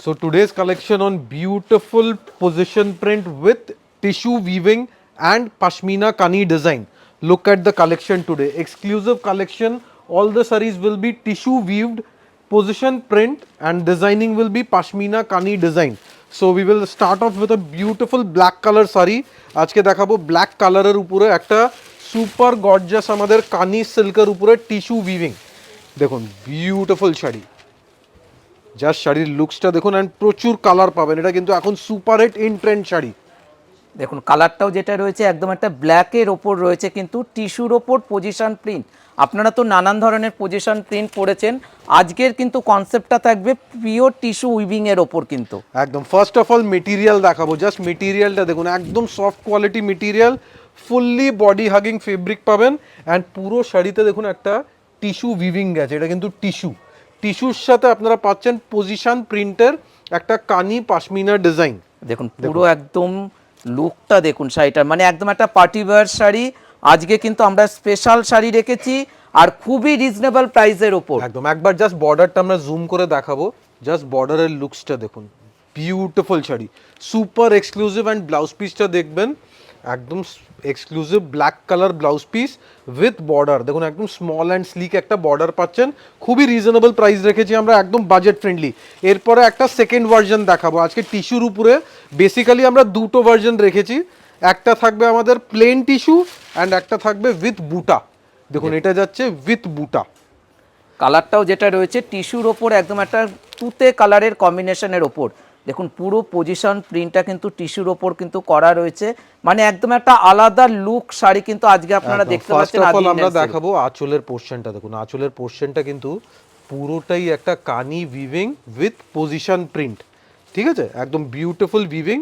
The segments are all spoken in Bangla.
So today's collection on beautiful position print with tissue weaving and pashmina kani design. Look at the collection today. Exclusive collection. All the sarees will be tissue weaved, position print, and designing will be pashmina kani design. So we will start off with a beautiful black color saree. আজকে দেখাবো black color এর উপরে একটা super gorgeous আমাদের কানি সিল্কের উপরে টিস্যু উইভিং। দেখুন বিউটিফুল শাড়ি। জাস্ট শাড়ির লুকসটা দেখুন অ্যান্ড প্রচুর কালার পাবেন। এটা কিন্তু এখন super hit in trend sari. দেখুন কালারটাও যেটা রয়েছে একদম একটা ব্ল্যাকের ওপর রয়েছে কিন্তু টিস্যুর ওপর পজিশন প্রিন্ট। আপনারা তো নানান ধরনের পজিশন প্রিন্ট করেছেন, আজকের কিন্তু কনসেপ্টটা থাকবে পিওর টিস্যু উইভিং এর ওপর কিন্তু একদম। ফার্স্ট অফ অল মেটেরিয়াল দেখাবো। জাস্ট মেটেরিয়ালটা দেখুন, একদম soft quality material, fully body hugging fabric পাবেন অ্যান্ড পুরো শাড়িতে দেখুন একটা টিস্যু উইভিং গেছে। এটা কিন্তু টিস্যুর সাথে আপনারা পাচ্ছেন পজিশন প্রিন্টের একটা কানি পাশমিনা ডিজাইন। দেখুন পুরো একদম লুকটা দেখুন শাড়িটার, মানে একদম একটা পার্টি ওয়্যার শাড়ি। আজকে কিন্তু আমরা স্পেশাল শাড়ি রেখেছি আর খুবই রিজনেবল প্রাইসের ওপর। একদম। একবার জাস্ট বর্ডারটা আমরা জুম করে দেখাবো। জাস্ট বর্ডারের লুকসটা দেখুন, beautiful sari, super exclusive and blouse পিসটা দেখবেন একদম exclusive black colour blouse piece with border. দেখুন একদম স্মল অ্যান্ড স্লিক একটা বর্ডার পাচ্ছেন। খুবই রিজনেবল প্রাইস রেখেছি আমরা, একদম বাজেট ফ্রেন্ডলি। এরপরে একটা সেকেন্ড ভার্জন দেখাবো। আজকে টিস্যুর উপরে বেসিক্যালি আমরা দুটো ভার্জন রেখেছি। একটা থাকবে আমাদের প্লেন টিস্যু অ্যান্ড একটা থাকবে উইথ বুটা। দেখুন এটা যাচ্ছে উইথ বুটা। কালারটাও যেটা রয়েছে টিস্যুর ওপর একদম একটা তুতে কালারের কম্বিনেশনের ওপর। দেখুন পুরো পজিশন প্রিন্টটা কিন্তু টিস্যুর ওপর কিন্তু করা রয়েছে, মানে একদম একটা আলাদা লুক শাড়ি কিন্তু আজকে আপনারা দেখতে পাচ্ছেন। আমরা দেখাবো আঁচলের পোর্শনটা। দেখুন আঁচলের পোর্শনটা কিন্তু পুরোটাই একটা কানি উইভিং উইথ পজিশন প্রিন্ট, ঠিক আছে, একদম বিউটিফুল উইভিং।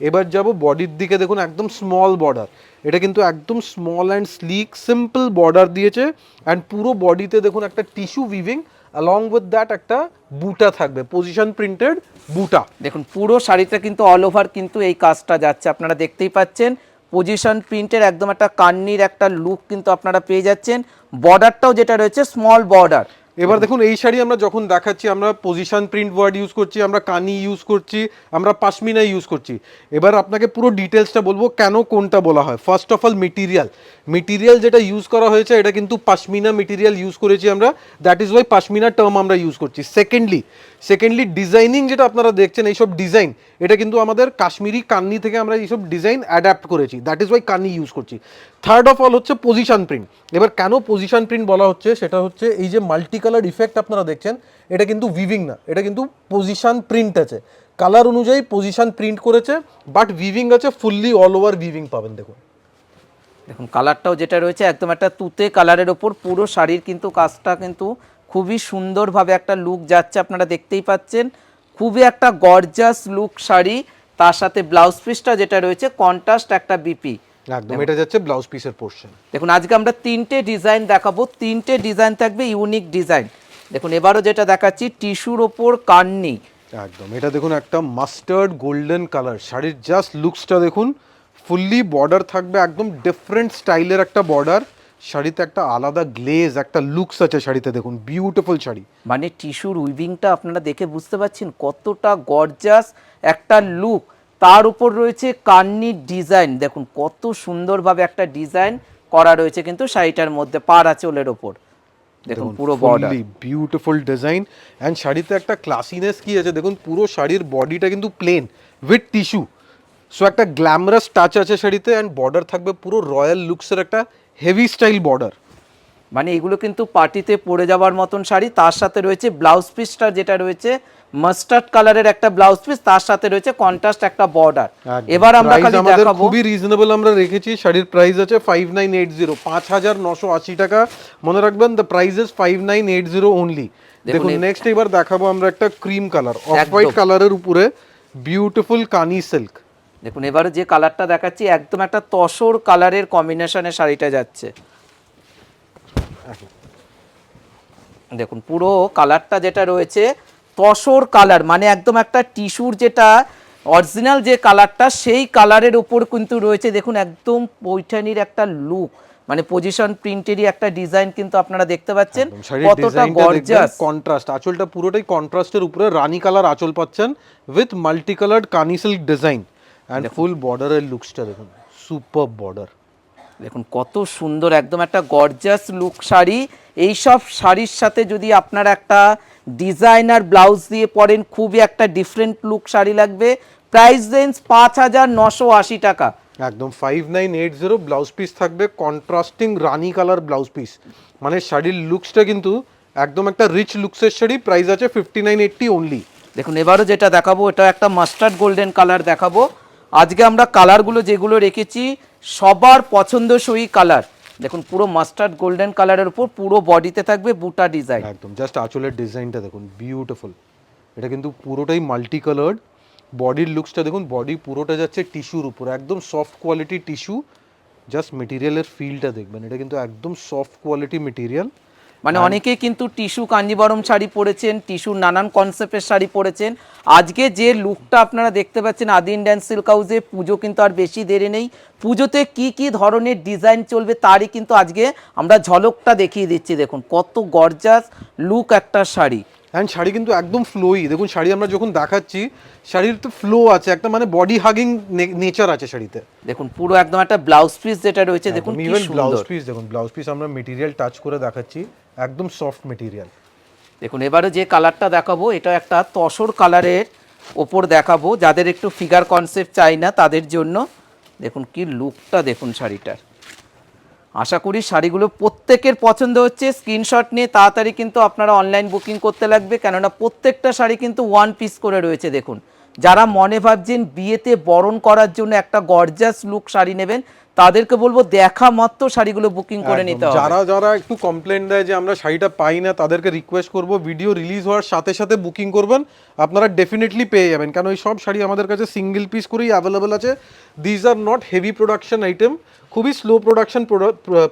এবার যাব বডির দিকে। দেখুন একদম স্মল বর্ডার, এটা কিন্তু একদম small and slick simple border দিয়েছে অ্যান্ড পুরো বডিতে দেখুন একটা tissue weaving along with that একটা বুটা থাকবে, পজিশন প্রিন্টেড বুটা। দেখুন পুরো শাড়িটা কিন্তু অল ওভার কিন্তু এই কাজটা যাচ্ছে, আপনারা দেখতেই পাচ্ছেন পজিশন প্রিন্টের একদম একটা কান্নির একটা লুক কিন্তু আপনারা পেয়ে যাচ্ছেন। বর্ডারটাও যেটা রয়েছে স্মল বর্ডার। এবার দেখুন এই শাড়ি আমরা যখন দেখাচ্ছি আমরা পজিশন প্রিন্ট ওয়ার্ড ইউজ করছি, আমরা কানি ইউজ করছি, আমরা পাশমিনা ইউজ করছি। এবার আপনাকে পুরো ডিটেলসটা বলবো কেন কোনটা বলা হয়। ফার্স্ট অফ অল মেটেরিয়াল যেটা ইউজ করা হয়েছে এটা কিন্তু পাশমিনা মেটেরিয়াল ইউজ করেছি আমরা, that is Y pashmina term আমরা ইউজ করছি। সেকেন্ডলি ডিজাইনিং যেটা আপনারা দেখছেন এইসব ডিজাইন, এটা কিন্তু আমাদের কাশ্মীরি কান্নি থেকে আমরা এইসব ডিজাইন অ্যাডাপ্ট করেছি, that is Y Kanni use করছি। থার্ড অফ অল হচ্ছে পজিশন প্রিন্ট। এবার কেন পজিশন প্রিন্ট বলা হচ্ছে সেটা হচ্ছে এই যে মাল্টি কালার ইফেক্ট আপনারা দেখছেন, এটা কিন্তু উইভিং না, এটা কিন্তু পজিশন প্রিন্ট আছে। কালার অনুযায়ী পজিশন প্রিন্ট করেছে, বাট উইভিং আছে, ফুললি অল ওভার উইভিং পাবেন। দেখুন কালারটাও যেটা রয়েছে একদম একটা তুতে কালারের ওপর পুরো শাড়ির কিন্তু কাজটা কিন্তু খুবই সুন্দরভাবে একটা লুক যাচ্ছে, আপনারা দেখতেই পাচ্ছেন। খুবই একটা গর্জাস লুক শাড়ি, তার সাথে ব্লাউজ পিসটা যেটা রয়েছে কন্ট্রাস্ট একটা বিপি একদম। এটা যাচ্ছে ব্লাউজ পিসের পোরশন। দেখুন আজকে আমরা তিনটে ডিজাইন দেখাবো, তিনটে ডিজাইন থাকবে ইউনিক ডিজাইন। দেখুন এবারও যেটা দেখাচ্ছি টিস্যুর ওপর কান্নি, একদম। এটা দেখুন একটা মাস্টার্ড গোল্ডেন কালার শাড়ির, জাস্ট লুকসটা দেখুন। ফুললি বর্ডার থাকবে, একদম ডিফারেন্ট স্টাইলের একটা বর্ডার। শাড়িতে একটা আলাদা গ্লেজ, একটা লুকস আছে শাড়িতে। দেখুন বিউটিফুল শাড়ি, মানে টিস্যুর উইভিংটা আপনারা দেখে বুঝতে পারছেন কতটা গর্জাস একটা লুক। তার উপর রয়েছে কান্নির ডিজাইন, দেখুন কত সুন্দরভাবে একটা ডিজাইন করা রয়েছে কিন্তু শাড়িটার মধ্যে পাড় আঁচলের ওপর। দেখুন পুরো বর্ডার, বিউটিফুল ডিজাইন অ্যান্ড শাড়িতে একটা ক্লাসিনেস কি আছে দেখুন। পুরো শাড়ির বডিটা কিন্তু প্লেন উইথ টিস্যু, সো একটা গ্ল্যামারাস টাচ আছে শাড়িতে অ্যান্ড বর্ডার থাকবে পুরো রয়্যাল লুকসের একটা হেভি স্টাইল বর্ডার। মানে এগুলো কিন্তু পার্টিতে পরে যাওয়ার মতন শাড়ি। তার সাথে রয়েছে ব্লাউজ পিসটা যেটা রয়েছে মাস্টার্ড কালারের একটা ব্লাউজ পিস, তার সাথে রয়েছে কন্ট্রাস্ট একটা বর্ডার। এবার আমরা খালি দেখাবো, খুবই রিজনেবল আমরা রেখেছি। শাড়ির প্রাইস আছে 5980, 5980 টাকা। মনে রাখবেন দ্য প্রাইস ইজ 5980 অনলি। দেখুন নেক্সট এবার দেখাবো আমরা একটা ক্রিম কালার, অফ হোয়াইট কালারের উপরে বিউটিফুল কানি সিল্ক। দেখুন এবারে যে কালারটা দেখাচ্ছি একদম একটা তসর কালারের কম্বিনেশনে শাড়িটা যাচ্ছে। দেখুন পুরো কালারটা যেটা রয়েছে তসর কালার, মানে একদম একটা টিস্যুর যেটা অরিজিনাল যে কালারটা সেই কালারের উপর কিন্তু রয়েছে। দেখুন একদম পৈঠানির একটা লুক, মানে পজিশন প্রিন্টেরই একটা ডিজাইন কিন্তু আপনারা দেখতে পাচ্ছেন একদম, শাড়ির কতটা ডিজাইনটা দেখবেন গর্জাস। কন্ট্রাস্ট, আঁচলটা পুরোটাই কন্ট্রাস্টের উপরে রানী কালার আঁচল পাচ্ছেন উইথ মাল্টি কালার্ড কানি সিল্ক ডিজাইন অ্যান্ড ফুল বর্ডারের লুকসটা দেখুন, সুপার বর্ডার। দেখুন কত সুন্দর একদম একটা গর্জাস লুক শাড়ি। এইসব শাড়ির সাথে যদি আপনারা একটা ডিজাইনার ব্লাউজ দিয়ে পরেন খুবই একটা ডিফারেন্ট লুক শাড়ি লাগবে। প্রাইস রেঞ্জ 5,980 টাকা। একদম 5980 ব্লাউজ পিস থাকবে, কন্ট্রাস্টিং রানী কালার ব্লাউজ পিস, মানে শাড়ির লুকসটা কিন্তু একদম একটা রিচ লুকসের শাড়ি। প্রাইস আছে 5980 অনলি। দেখুন এবারও যেটা দেখাবো এটা একটা মাস্টার্ড গোল্ডেন কালার দেখাবো। আজকে আমরা কালারগুলো যেগুলো রেখেছি সবার পছন্দসই কালার। দেখুন পুরো মাস্টার্ড গোল্ডেন কালারের উপর পুরো বডিতে থাকবে বুটা ডিজাইন। একদম জাস্ট আঁচলের ডিজাইনটা দেখুন, বিউটিফুল। এটা কিন্তু পুরোটাই মাল্টি কালার্ড। বডির লুকসটা দেখুন, বডি পুরোটা যাচ্ছে টিস্যুর উপর, একদম সফট কোয়ালিটি টিস্যু। জাস্ট মেটেরিয়ালের ফিলটা দেখবেন, এটা কিন্তু একদম সফট কোয়ালিটি মেটেরিয়াল। মানে অনেকেই কিন্তু টিস্যু কাঞ্জিবরম শাড়ি পরেছেন, টিস্যুর নানান কনসেপ্টের শাড়ি পরেছেন। আজকে যে লুকটা আপনারা দেখতে পাচ্ছেন আদি ইন্ডিয়ান সিল্ক হাউসে, পুজো কিন্তু আর বেশি দেরি নেই। পুজোতে কি কি ধরনের ডিজাইন চলবে তারই কিন্তু আজকে আমরা ঝলকটা দেখিয়ে দিচ্ছি। দেখুন কত গর্জাস লুক একটা শাড়ি। অ্যান্ড শাড়ি কিন্তু একদম ফ্লোই। দেখুন শাড়ি আমরা যখন দেখাচ্ছি, শাড়ির তো ফ্লো আছে, একটা মানে বডি হাগিং নেচার আছে শাড়িতে। দেখুন পুরো একদম একটা ব্লাউজ পিস যেটা রয়েছে দেখুন কি ইভেন ব্লাউজ সুন্দর। পিস দেখুন, ব্লাউজ পিস আমরা মেটেরিয়াল টাচ করে দেখাচ্ছি, একদম সফট মেটেরিয়াল। দেখুন এবারে যে কালারটা দেখাবো এটা একটা তসর কালারের ওপর দেখাবো, যাদের একটু ফিগার কনসেপ্ট চাই না তাদের জন্য। দেখুন কি লুকটা দেখুন শাড়িটার। আশা করি শাড়িগুলো প্রত্যেকের পছন্দ হচ্ছে। স্ক্রিনশট নিয়ে তাড়াতাড়ি কিন্তু আপনারা অনলাইন বুকিং করতে লাগবে, কেননা প্রত্যেকটা শাড়ি কিন্তু ওয়ান পিস করে রয়েছে। দেখুন যারা মনে ভাবছেন বিয়েতে বরণ করার জন্য একটা গর্জাস লুক শাড়ি নেবেন, তাদেরকে বলবো দেখা মাত্র শাড়িগুলো বুকিং করে নিতে হবে। যারা যারা একটু কমপ্লেন দেয় যে আমরা শাড়িটা পাই না, তাদেরকে রিকোয়েস্ট করব ভিডিও রিলিজ হওয়ার সাথে সাথে বুকিং করবেন, আপনারা ডেফিনেটলি পেয়ে যাবেন। কারণ এই সব শাড়ি আমাদের কাছে সিঙ্গেল পিস করেই অ্যাভেলেবেল আছে। These are not heavy production item, খুবই স্লো প্রোডাকশন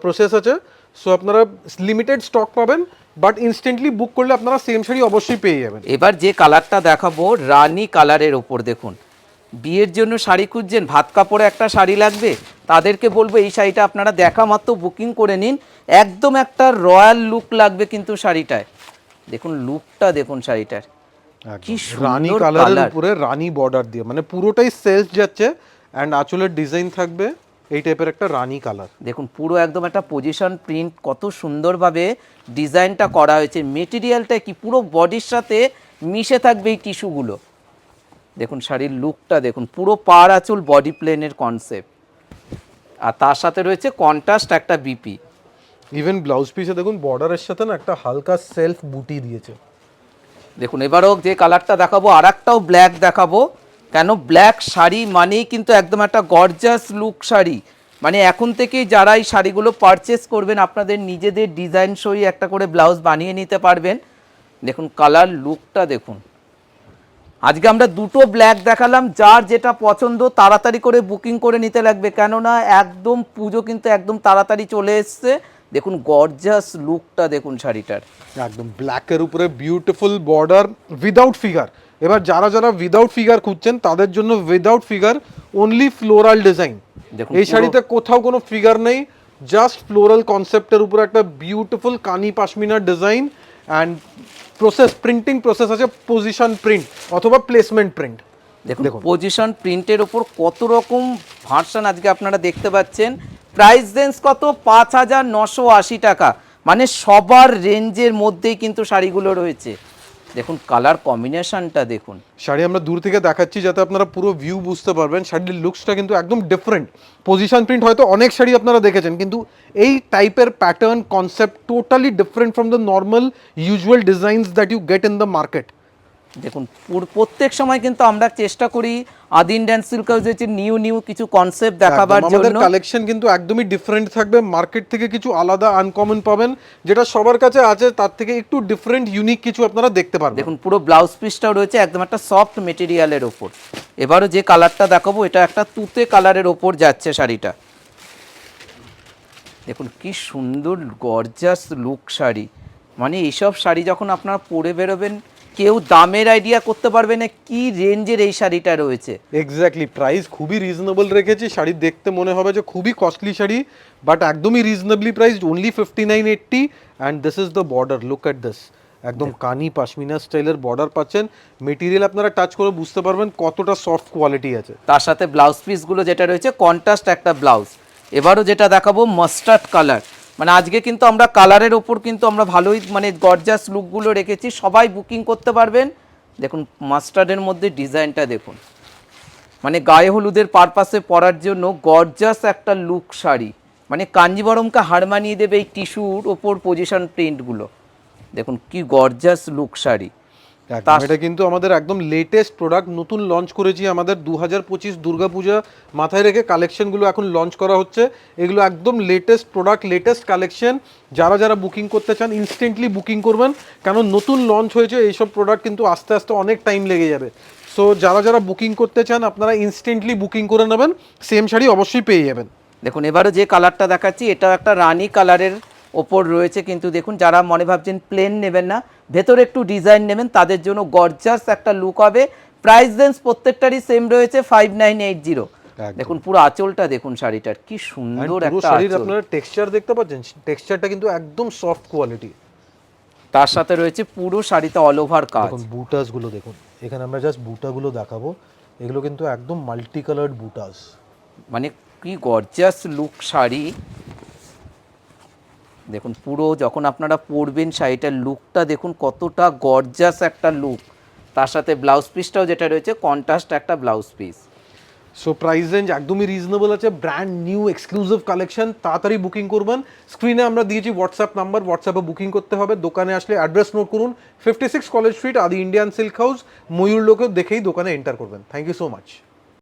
প্রসেস আছে। সো আপনারা লিমিটেড স্টক পাবেন, বাট ইনস্ট্যান্টলি বুক করলে আপনারা সেম শাড়ি অবশ্যই পেয়ে যাবেন। এবার যে কালারটা দেখাবো রানী কালারের ওপর দেখুন, বিয়ের জন্য শাড়ি খুঁজছেন, ভাত কাপড়ে একটা শাড়ি লাগবে, তাদেরকে বলবো এই শাড়িটা আপনারা দেখা মাত্র বুকিং করে নিন। একদম একটা রয়্যাল লুক লাগবে কিন্তু শাড়িটায়। দেখুন লুকটা দেখুন শাড়িটার কি রানী সুন্দর কালারের কালার। উপরে রানী বর্ডার দিয়ে, মানে পুরোটাই সেলফ যাচ্ছে অ্যান্ড আঁচলের ডিজাইন থাকবে এই টাইপের একটা রানী কালার। দেখুন পুরো একদম একটা পজিশন প্রিন্ট, কত সুন্দরভাবে ডিজাইনটা করা হয়েছে। মেটেরিয়ালটা কি পুরো বডির সাথে মিশে থাকবে এই টিস্যুগুলো। দেখুন শাড়ির লুকটা দেখুন, পুরো পাড় আঁচল বডি প্লেনের কনসেপ্ট, আর তার সাথে রয়েছে কন্ট্রাস্ট একটা বিপি। ইভেন ব্লাউজ পিসে দেখুন বর্ডারের সাথে না একটা হালকা সেলফ বুটি দিয়েছে। দেখুন এবারও যে কালারটা দেখাবো আর একটাও ব্ল্যাক দেখাবো, কেন ব্ল্যাক শাড়ি মানেই কিন্তু একদম একটা গর্জাস লুক শাড়ি। মানে এখন থেকেই যারা এই শাড়িগুলো পারচেস করবেন আপনাদের নিজেদের ডিজাইন সই একটা করে ব্লাউজ বানিয়ে নিতে পারবেন। দেখুন কালার লুকটা দেখুন। আজকে আমরা দুটো ব্ল্যাক দেখালাম, যার যেটা পছন্দ তাড়াতাড়ি করে বুকিং করে নিতে লাগবে, কেননা একদম পুজো কিন্তু একদম তাড়াতাড়ি চলে এসছে। দেখুন গর্জাস লুকটা দেখুন শাড়িটার, একদম ব্ল্যাকের উপরে বিউটিফুল বর্ডার উইদাউট ফিগার। এবার যারা যারা উইদাউট ফিগার খুঁজছেন তাদের জন্য without figure only floral design. দেখুন এই শাড়িতে কোথাও কোনো ফিগার নেই, জাস্ট ফ্লোরাল কনসেপ্টের উপরে একটা বিউটিফুল কানি পাশমিনার design and process, printing process আছে, পজিশন প্রিন্ট অথবা প্লেসমেন্ট প্রিন্ট। দেখুন পজিশন প্রিন্টের ওপর কত রকম ভার্সন আজকে আপনারা দেখতে পাচ্ছেন। প্রাইস রেঞ্জ কত? 5,980 টাকা। মানে সবার রেঞ্জের মধ্যেই কিন্তু শাড়িগুলো রয়েছে। দেখুন কালার কম্বিনেশনটা দেখুন। শাড়ি আমরা দূর থেকে দেখাচ্ছি যাতে আপনারা পুরো ভিউ বুঝতে পারবেন। শাড়ির লুকসটা কিন্তু একদম ডিফারেন্ট। পজিশন প্রিন্ট হয়তো অনেক শাড়ি আপনারা দেখেছেন, কিন্তু এই টাইপের pattern concept totally different from the normal usual designs that you get in the market. দেখুন প্রত্যেক সময় কিন্তু আমরা চেষ্টা করি আদি ইন্ডিয়ান সিল্ক হাউসের নিউ কিছু কনসেপ্ট দেখাবার জন্য। আমাদের কালেকশন কিন্তু একদমই ডিফারেন্ট থাকবে, মার্কেট থেকে কিছু আলাদা আনকমন পাবেন, যেটা সবার কাছে আছে তার থেকে একটু ডিফারেন্ট ইউনিক কিছু আপনারা দেখতে পারবেন। দেখুন পুরো ব্লাউজ পিসটাও রয়েছে একদম একটা সফট মেটেরিয়ালের ওপর। এবারও যে কালারটা দেখাবো এটা একটা তুতে কালারের ওপর যাচ্ছে শাড়িটা। দেখুন কি সুন্দর গর্জাস লুক শাড়ি। মানে এইসব শাড়ি যখন আপনারা পরে বেরোবেন কেউ দামের আইডিয়া করতে পারবে না কি রেঞ্জের এই শাড়িটা রয়েছে। এক্স্যাক্টলি, প্রাইস খুবই রিজনেবল রেখেছি, শাড়ি দেখতে মনে হবে যে খুবই কস্টলি শাড়ি, বাট একদমই reasonably priced, only 5980। And this is the border, look at this, একদম কানি পাশমিনা স্টাইলের বর্ডার পাচ্ছেন। মেটেরিয়াল আপনারা টাচ করে বুঝতে পারবেন কতটা সফট কোয়ালিটি আছে। তার সাথে ব্লাউজ পিসগুলো যেটা রয়েছে কন্ট্রাস্ট একটা ব্লাউজ। এবারও যেটা দেখাবো মাস্টার্ড কালার, মানে আজকে কিন্তু আমরা কালারের ওপর কিন্তু আমরা ভালোই মানে গর্জাস লুকগুলো রেখেছি, সবাই বুকিং করতে পারবেন। দেখুন মাস্টার্ডের মধ্যে ডিজাইনটা দেখুন, মানে গায়ে হলুদের পারপাসে পরার জন্য গর্জাস একটা লুক শাড়ি, মানে কাঞ্জিবরমকে হার মানিয়ে দেবে এই টিস্যুর ওপর পজিশন প্রিন্টগুলো। দেখুন কি গর্জাস লুক শাড়ি। এটা কিন্তু আমাদের একদম লেটেস্ট প্রোডাক্ট, নতুন লঞ্চ করেছি, আমাদের 2025 দুর্গাপূজা মাথায় রেখে কালেকশনগুলো এখন লঞ্চ করা হচ্ছে। এগুলো একদম লেটেস্ট প্রোডাক্ট, লেটেস্ট কালেকশন। যারা যারা বুকিং করতে চান ইনস্ট্যান্টলি বুকিং করবেন, কারণ নতুন লঞ্চ হয়েছে, এইসব প্রোডাক্ট কিন্তু আস্তে আস্তে অনেক টাইম লেগে যাবে। সো যারা যারা বুকিং করতে চান আপনারা ইনস্ট্যান্টলি বুকিং করে নেবেন, সেম শাড়ি অবশ্যই পেয়ে যাবেন। দেখুন এবারও যে কালারটা দেখাচ্ছি এটাও একটা রানী কালারের ওপর রয়েছে, কিন্তু দেখুন যারা মনে ভাবছেন প্লেন নেবেন না, ভেতরে একটু ডিজাইন নেবেন, তাদের জন্য গর্জাস একটা লুক হবে। প্রাইস রেঞ্জ প্রত্যেকটারই সেম রয়েছে 5980। দেখুন পুরো আঁচলটা দেখুন শাড়িটার কি সুন্দর একটা শাড়ির আঁচল। আপনারা টেক্সচার দেখতে পাচ্ছেন, টেক্সচারটা কিন্তু একদম সফট কোয়ালিটি। তার সাথে রয়েছে পুরো শাড়িতে অল ওভার কাজ। দেখুন বুটাস গুলো দেখুন, এখানে আমরা জাস্ট বুটাগুলো দেখাবো, এগুলো কিন্তু একদম মাল্টি কালার্ড বুটাস, মানে কি গর্জাস লুক শাড়ি। দেখুন পুরো যখন আপনারা পরবেন শাড়িটার লুকটা দেখুন কতটা গর্জাস একটা লুক। তার সাথে ব্লাউজ পিসটাও যেটা রয়েছে কন্ট্রাস্ট একটা blouse piece. So price range একদমই রিজনেবল আছে, ব্র্যান্ড নিউ এক্সক্লুসিভ কালেকশন, তাড়াতাড়ি বুকিং করবেন। স্ক্রিনে আমরা দিয়েছি হোয়াটসঅ্যাপ নাম্বার, হোয়াটসঅ্যাপে বুকিং করতে হবে। দোকানে আসলে অ্যাড্রেস নোট করুন, 56 college street, Adi Indian Silk House, ময়ূর লোকেও দেখেই দোকানে এন্টার করবেন। Thank you so much.